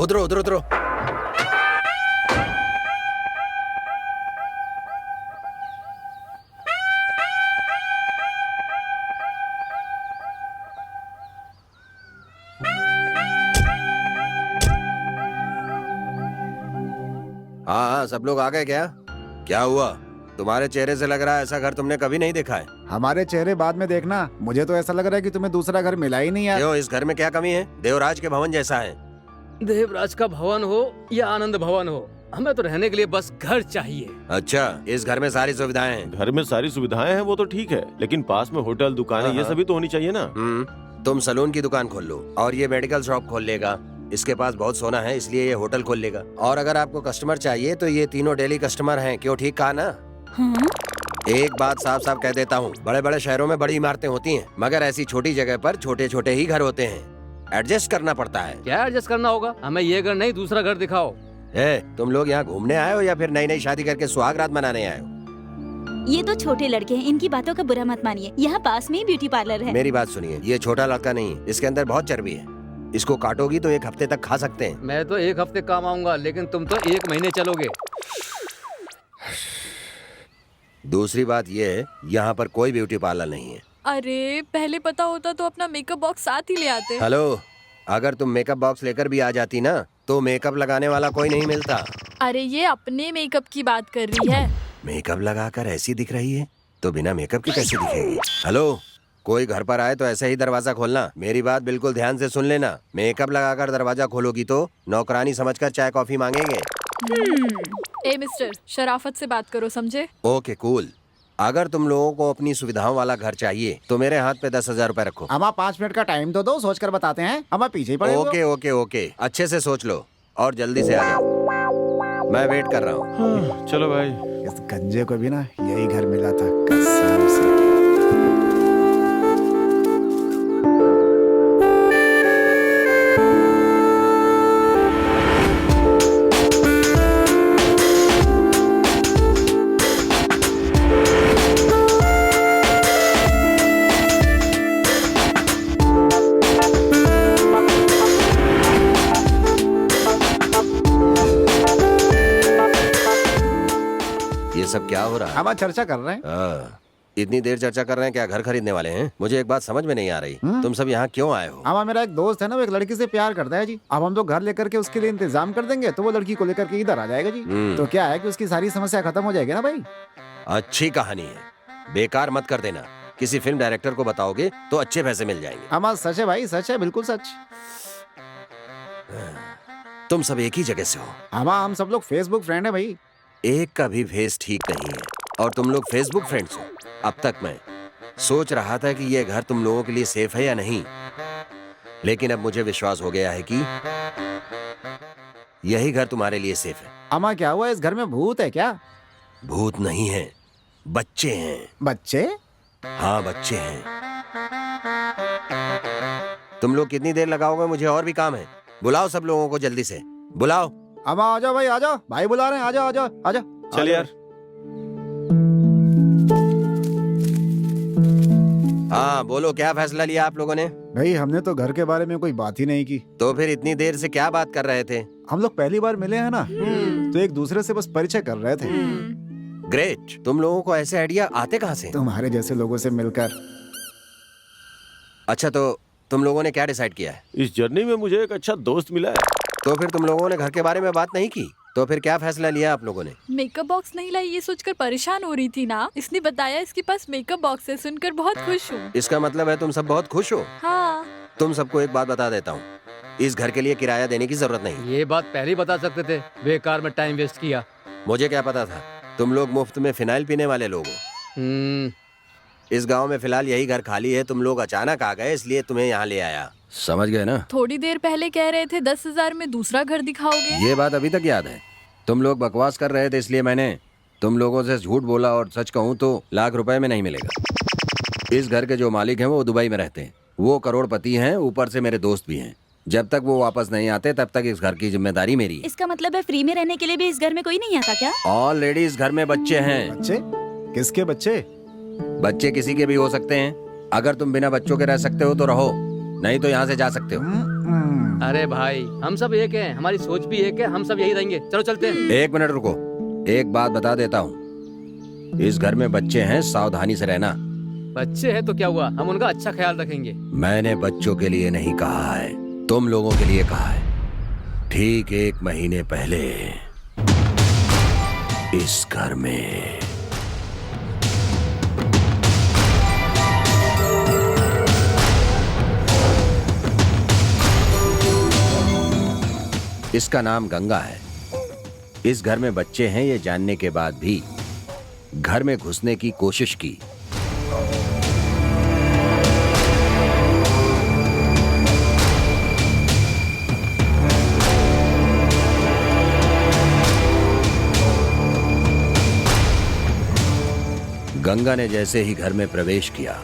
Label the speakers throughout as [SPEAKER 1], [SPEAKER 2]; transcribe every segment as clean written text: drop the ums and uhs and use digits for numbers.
[SPEAKER 1] उतरो उतरो उतरो। हाँ, सब लोग आ गए क्या? क्या हुआ? तुम्हारे चेहरे से लग रहा है ऐसा घर तुमने कभी नहीं देखा है।
[SPEAKER 2] हमारे चेहरे बाद में देखना, मुझे तो ऐसा लग रहा है कि तुम्हें दूसरा घर मिला ही नहीं यार।
[SPEAKER 1] क्यों, इस घर में क्या कमी है? देवराज के भवन जैसा है।
[SPEAKER 3] देवराज का भवन हो या आनंद भवन हो, हमें तो रहने के लिए बस घर चाहिए।
[SPEAKER 1] अच्छा, इस घर में सारी सुविधाएं हैं।
[SPEAKER 4] घर में सारी सुविधाएं हैं वो तो ठीक है, लेकिन पास में होटल दुकानें ये सभी तो होनी चाहिए ना।
[SPEAKER 1] तुम सलून की दुकान खोल लो और ये मेडिकल शॉप खोल लेगा। इसके पास बहुत सोना है इसलिए ये होटल खोल लेगा। और अगर आपको कस्टमर चाहिए तो ये तीनों डेली कस्टमर हैं। क्यों, ठीक कहा ना? एक बात साफ साफ कह देता हूँ, बड़े बड़े शहरों में बड़ी इमारतें होती हैं, मगर ऐसी छोटी जगह पर छोटे छोटे ही घर होते हैं। एडजस्ट करना पड़ता है।
[SPEAKER 3] क्या एडजस्ट करना होगा? हमें ये घर नहीं, दूसरा घर दिखाओ।
[SPEAKER 1] तुम लोग यहाँ घूमने आए हो या फिर नई नई शादी करके सुहागरात मनाने आए हो?
[SPEAKER 5] ये तो छोटे लड़के हैं, इनकी बातों का बुरा मत मानिए। यहाँ पास में ही ब्यूटी पार्लर है।
[SPEAKER 1] मेरी बात सुनिए, ये छोटा लड़का नहीं, इसके अंदर बहुत चर्बी है। इसको काटोगी तो 1 हफ्ते तक खा सकते हैं।
[SPEAKER 3] मैं तो 1 हफ्ते काम आऊंगा, लेकिन तुम तो 1 महीने चलोगे।
[SPEAKER 1] दूसरी बात ये है, यहाँ पर कोई ब्यूटी पार्लर नहीं है।
[SPEAKER 6] अरे पहले पता होता तो अपना मेकअप बॉक्स साथ ही ले आते।
[SPEAKER 1] हेलो, अगर तुम मेकअप बॉक्स लेकर भी आ जाती ना तो मेकअप लगाने वाला कोई नहीं मिलता।
[SPEAKER 6] अरे ये अपने मेकअप की बात कर रही है।
[SPEAKER 1] मेकअप लगाकर ऐसी दिख रही है तो बिना मेकअप की कैसी दिखेगी? हेलो, कोई घर पर आए तो ऐसे ही दरवाजा खोलना। मेरी बात बिल्कुल ध्यान से सुन लेना। मेकअप लगाकर दरवाजा खोलोगी तो नौकरानी समझकर चाय कॉफी मांगेंगे।
[SPEAKER 6] ए मिस्टर, शराफत से बात करो, समझे?
[SPEAKER 1] Okay cool. अगर तुम लोगों को अपनी सुविधाओं वाला घर चाहिए तो मेरे हाथ पे 10,000 रुपए रखो।
[SPEAKER 2] अमा 5 मिनट का टाइम तो दो, सोच कर बताते हैं। अमा पीछे ही पड़े हो।
[SPEAKER 1] ओके ओके ओके, अच्छे से सोच लो और जल्दी से आ जाओ। मैं वेट कर रहा हूँ।
[SPEAKER 4] चलो भाई।
[SPEAKER 2] इस गंजे को भी ना यही घर मिला था, कसम से।
[SPEAKER 1] ये सब क्या हो रहा है?
[SPEAKER 2] हम चर्चा कर रहे हैं।
[SPEAKER 1] इतनी देर चर्चा कर रहे हैं, क्या घर खरीदने वाले हैं? मुझे एक बात समझ में नहीं आ रही, तुम सब यहाँ क्यों आए हो?
[SPEAKER 2] हमारा मेरा एक दोस्त है ना, वो एक लड़की से प्यार करता है जी। अब हम तो घर लेकर के उसके लिए इंतजाम कर देंगे तो वो लड़की को लेकर के इधर आ जाएगा जी। तो क्या है कि उसकी सारी समस्या खत्म हो जाएगी ना भाई।
[SPEAKER 1] अच्छी कहानी है, बेकार मत कर देना। किसी फिल्म डायरेक्टर को बताओगे तो अच्छे पैसे मिल जाएंगे।
[SPEAKER 2] हमारा सच है भाई, सच है, बिल्कुल सच।
[SPEAKER 1] तुम सब एक ही जगह से हो।
[SPEAKER 2] हम सब लोग फेसबुक फ्रेंड है भाई।
[SPEAKER 1] एक का भी फेस ठीक नहीं है और तुम लोग फेसबुक फ्रेंड्स हो। अब तक मैं सोच रहा था कि ये घर तुम लोगों के लिए सेफ है या नहीं, लेकिन अब मुझे विश्वास हो गया है कि यही घर तुम्हारे लिए सेफ है।
[SPEAKER 2] अमा क्या हुआ, इस घर में भूत है क्या?
[SPEAKER 1] भूत नहीं है, बच्चे हैं।
[SPEAKER 2] बच्चे?
[SPEAKER 1] हाँ बच्चे हैं। तुम लोग कितनी देर लगाओगे? मुझे और भी काम है। बुलाओ सब लोगों को, जल्दी से बुलाओ।
[SPEAKER 2] अमा आ जाओ भाई, आ जाओ, भाई बुला रहे हैं, आ जाओ आ जाओ आ जाओ।
[SPEAKER 4] चल यार।
[SPEAKER 1] हाँ बोलो, क्या फैसला लिया आप लोगों ने?
[SPEAKER 2] भाई हमने तो घर के बारे में कोई बात ही नहीं की।
[SPEAKER 1] तो फिर इतनी देर से क्या बात कर रहे थे?
[SPEAKER 2] हम लोग पहली बार मिले हैं ना, तो एक दूसरे से बस परिचय कर रहे थे।
[SPEAKER 1] ग्रेट। तुम लोगों को ऐसे आइडिया आते कहाँ से?
[SPEAKER 2] तुम्हारे जैसे लोगों से मिलकर।
[SPEAKER 1] अच्छा, तो तुम लोगों ने क्या डिसाइड किया है?
[SPEAKER 4] इस जर्नी में मुझे एक अच्छा दोस्त मिला है।
[SPEAKER 1] तो फिर तुम लोगों ने घर के बारे में बात नहीं की? तो फिर क्या फैसला लिया आप लोगों ने?
[SPEAKER 6] मेकअप बॉक्स नहीं लाई ये सोचकर परेशान हो रही थी ना, इसने बताया इसके पास मेकअप बॉक्स है, सुनकर बहुत खुश हूँ।
[SPEAKER 1] इसका मतलब है तुम सब बहुत खुश हो।
[SPEAKER 6] हाँ।
[SPEAKER 1] तुम सबको एक बात बता देता हूँ, इस घर के लिए किराया देने की जरूरत नहीं।
[SPEAKER 3] ये बात पहले ही बता सकते थे, बेकार में टाइम वेस्ट किया।
[SPEAKER 1] मुझे क्या पता था तुम लोग मुफ्त में फिनाइल पीने वाले लोग हो। इस गांव में फिलहाल यही घर खाली है, तुम लोग अचानक आ गए इसलिए तुम्हें यहाँ ले आया। समझ गए ना?
[SPEAKER 6] थोड़ी देर पहले कह रहे थे 10,000 में दूसरा घर दिखाओगे।
[SPEAKER 1] ये बात अभी तक याद है। तुम लोग बकवास कर रहे थे इसलिए मैंने तुम लोगों से झूठ बोला, और सच कहूँ तो लाख रुपए में नहीं मिलेगा। इस घर के जो मालिक हैं वो दुबई में रहते हैं, वो करोड़पति हैं, ऊपर से मेरे दोस्त भी हैं। जब तक वो वापस नहीं आते तब तक इस घर की जिम्मेदारी मेरी है।
[SPEAKER 5] इसका मतलब है फ्री में रहने के लिए भी इस घर में कोई नहीं आता क्या?
[SPEAKER 1] ऑलरेडी इस घर में बच्चे हैं।
[SPEAKER 2] बच्चे? किसके बच्चे?
[SPEAKER 1] बच्चे किसी के भी हो सकते हैं। अगर तुम बिना बच्चों के रह सकते हो तो रहो, नहीं तो यहाँ से जा सकते हो।
[SPEAKER 3] अरे भाई हम सब एक हैं, हमारी सोच भी एक है, हम सब यही रहेंगे। चलो चलते हैं।
[SPEAKER 1] एक मिनट रुको, एक बात बता देता हूँ, इस घर में बच्चे हैं, सावधानी से रहना।
[SPEAKER 3] बच्चे हैं तो क्या हुआ, हम उनका अच्छा ख्याल रखेंगे।
[SPEAKER 1] मैंने बच्चों के लिए नहीं कहा है, तुम लोगों के लिए कहा है। ठीक 1 महीने पहले इस घर में इसका नाम गंगा है। इस घर में बच्चे हैं ये जानने के बाद भी घर में घुसने की कोशिश की। गंगा ने जैसे ही घर में प्रवेश किया,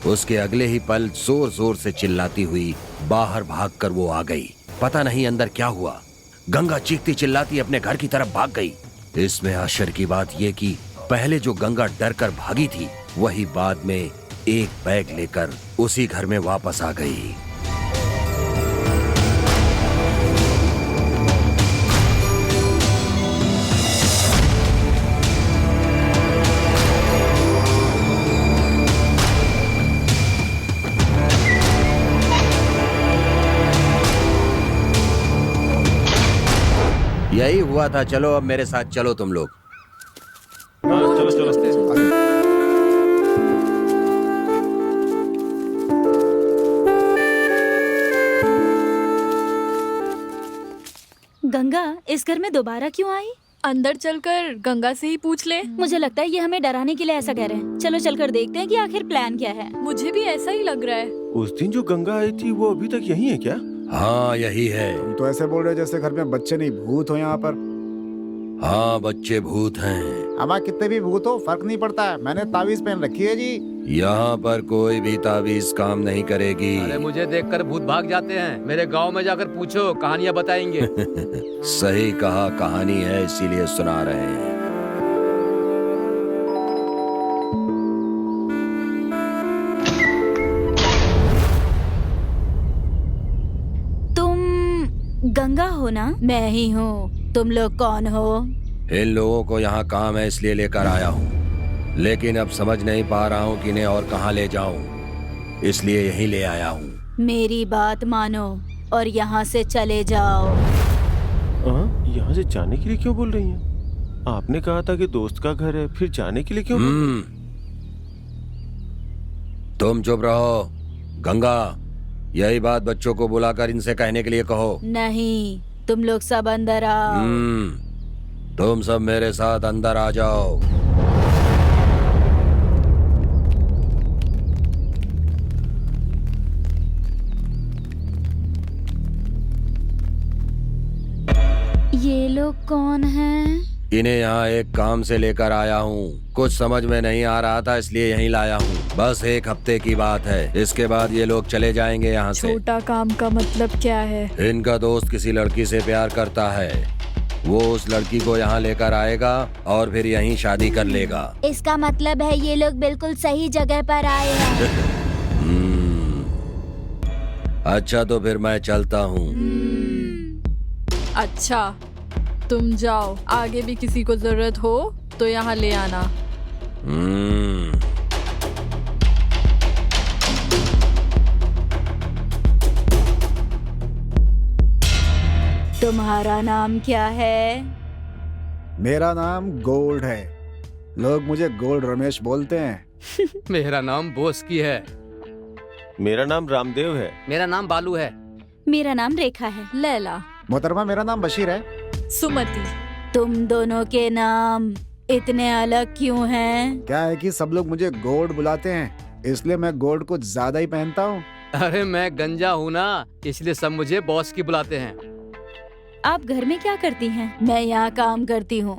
[SPEAKER 1] उसके अगले ही पल जोर जोर से चिल्लाती हुई बाहर भागकर वो आ गई। पता नहीं अंदर क्या हुआ, गंगा चीखती चिल्लाती अपने घर की तरफ भाग गई। इसमें आश्चर्य की बात यह कि पहले जो गंगा डर कर भागी थी, वही बाद में एक बैग लेकर उसी घर में वापस आ गई। यही हुआ था। चलो अब मेरे साथ चलो तुम लोग।
[SPEAKER 4] हाँ, चलो चलो।
[SPEAKER 5] गंगा इस घर में दोबारा क्यों आई?
[SPEAKER 6] अंदर चलकर गंगा से ही पूछ ले।
[SPEAKER 5] मुझे लगता है ये हमें डराने के लिए ऐसा कह रहे हैं। चलो चलकर देखते हैं कि आखिर प्लान क्या है।
[SPEAKER 6] मुझे भी ऐसा ही लग रहा है।
[SPEAKER 4] उस दिन जो गंगा आई थी वो अभी तक यही है क्या?
[SPEAKER 1] हाँ यही है।
[SPEAKER 2] तुम तो ऐसे बोल रहे हो जैसे घर में बच्चे नहीं भूत हो यहाँ पर।
[SPEAKER 1] हाँ बच्चे भूत हैं।
[SPEAKER 2] अब कितने भी भूत हो फर्क नहीं पड़ता है, मैंने ताबीज पहन रखी है जी।
[SPEAKER 1] यहाँ पर कोई भी ताबीज काम नहीं करेगी।
[SPEAKER 3] अरे मुझे देखकर भूत भाग जाते हैं। मेरे गांव में जाकर पूछो, कहानियां बताएंगे।
[SPEAKER 1] सही कहा, कहानी है इसीलिए सुना रहे हैं।
[SPEAKER 5] तुम गंगा हो ना? मैं ही हूँ। तुम लोग कौन हो?
[SPEAKER 1] इन लोगों को यहाँ काम है इसलिए लेकर आया हूँ, लेकिन अब समझ नहीं पा रहा हूँ कि इन्हें और कहाँ ले जाऊँ, इसलिए यहीं ले आया हूँ।
[SPEAKER 5] मेरी बात मानो और यहाँ से चले जाओ।
[SPEAKER 4] यहाँ से जाने के लिए क्यों बोल रही हैं? आपने कहा था कि दोस्त का घर है, फिर जाने के लिए क्यों?
[SPEAKER 1] तुम चुप रहो। गंगा, यही बात बच्चों को बुलाकर इनसे कहने के लिए कहो।
[SPEAKER 5] नहीं, तुम लोग सब अंदर आओ।
[SPEAKER 1] तुम सब मेरे साथ अंदर आ जाओ।
[SPEAKER 5] ये लोग कौन हैं?
[SPEAKER 1] इन्हें यहाँ एक काम से लेकर आया हूँ। कुछ समझ में नहीं आ रहा था इसलिए यहीं लाया हूँ। बस 1 हफ्ते की बात है, इसके बाद ये लोग चले जाएंगे यहाँ से।
[SPEAKER 6] छोटा काम का मतलब क्या है?
[SPEAKER 1] इनका दोस्त किसी लड़की से प्यार करता है, वो उस लड़की को यहाँ लेकर आएगा और फिर यहीं शादी कर लेगा।
[SPEAKER 5] इसका मतलब है ये लोग बिल्कुल सही जगह पर आए हैं।
[SPEAKER 1] अच्छा तो फिर मैं चलता हूँ।
[SPEAKER 6] अच्छा तुम जाओ, आगे भी किसी को जरूरत हो तो यहाँ ले आना।
[SPEAKER 5] तुम्हारा नाम क्या है?
[SPEAKER 2] मेरा नाम गोल्ड है, लोग मुझे गोल्ड रमेश बोलते हैं।
[SPEAKER 3] मेरा नाम बोस की है।
[SPEAKER 4] मेरा नाम रामदेव है।
[SPEAKER 3] मेरा नाम बालू है।
[SPEAKER 5] मेरा नाम रेखा है।
[SPEAKER 6] लैला।
[SPEAKER 2] मोहतरमा मेरा नाम बशीर है।
[SPEAKER 6] सुमति।
[SPEAKER 5] तुम दोनों के नाम इतने अलग क्यों हैं?
[SPEAKER 2] क्या है कि सब लोग मुझे गोल्ड बुलाते हैं, इसलिए मैं गोल्ड कुछ ज्यादा ही पहनता हूँ।
[SPEAKER 3] अरे मैं गंजा हूँ ना, इसलिए सब मुझे बॉस की बुलाते हैं।
[SPEAKER 5] आप घर में क्या करती हैं? मैं यहाँ काम करती हूँ।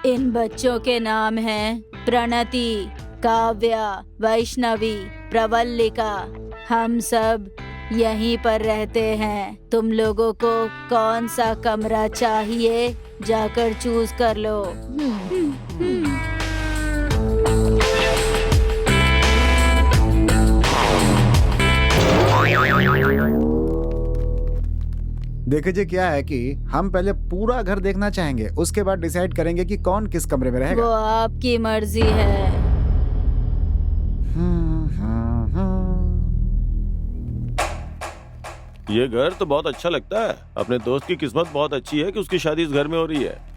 [SPEAKER 5] इन बच्चों के नाम हैं प्रणति, काव्या, वैष्णवी, प्रवल्लिका। हम सब यहीं पर रहते हैं। तुम लोगों को कौन सा कमरा चाहिए, जाकर चूज कर लो।
[SPEAKER 2] देखिए जी, क्या है कि हम पहले पूरा घर देखना चाहेंगे, उसके बाद डिसाइड करेंगे कि कौन किस कमरे में
[SPEAKER 5] वो
[SPEAKER 2] रहेगा।
[SPEAKER 5] आपकी मर्जी है।
[SPEAKER 4] ये घर तो बहुत अच्छा लगता है। अपने दोस्त की किस्मत बहुत अच्छी है कि उसकी शादी इस घर में हो रही है।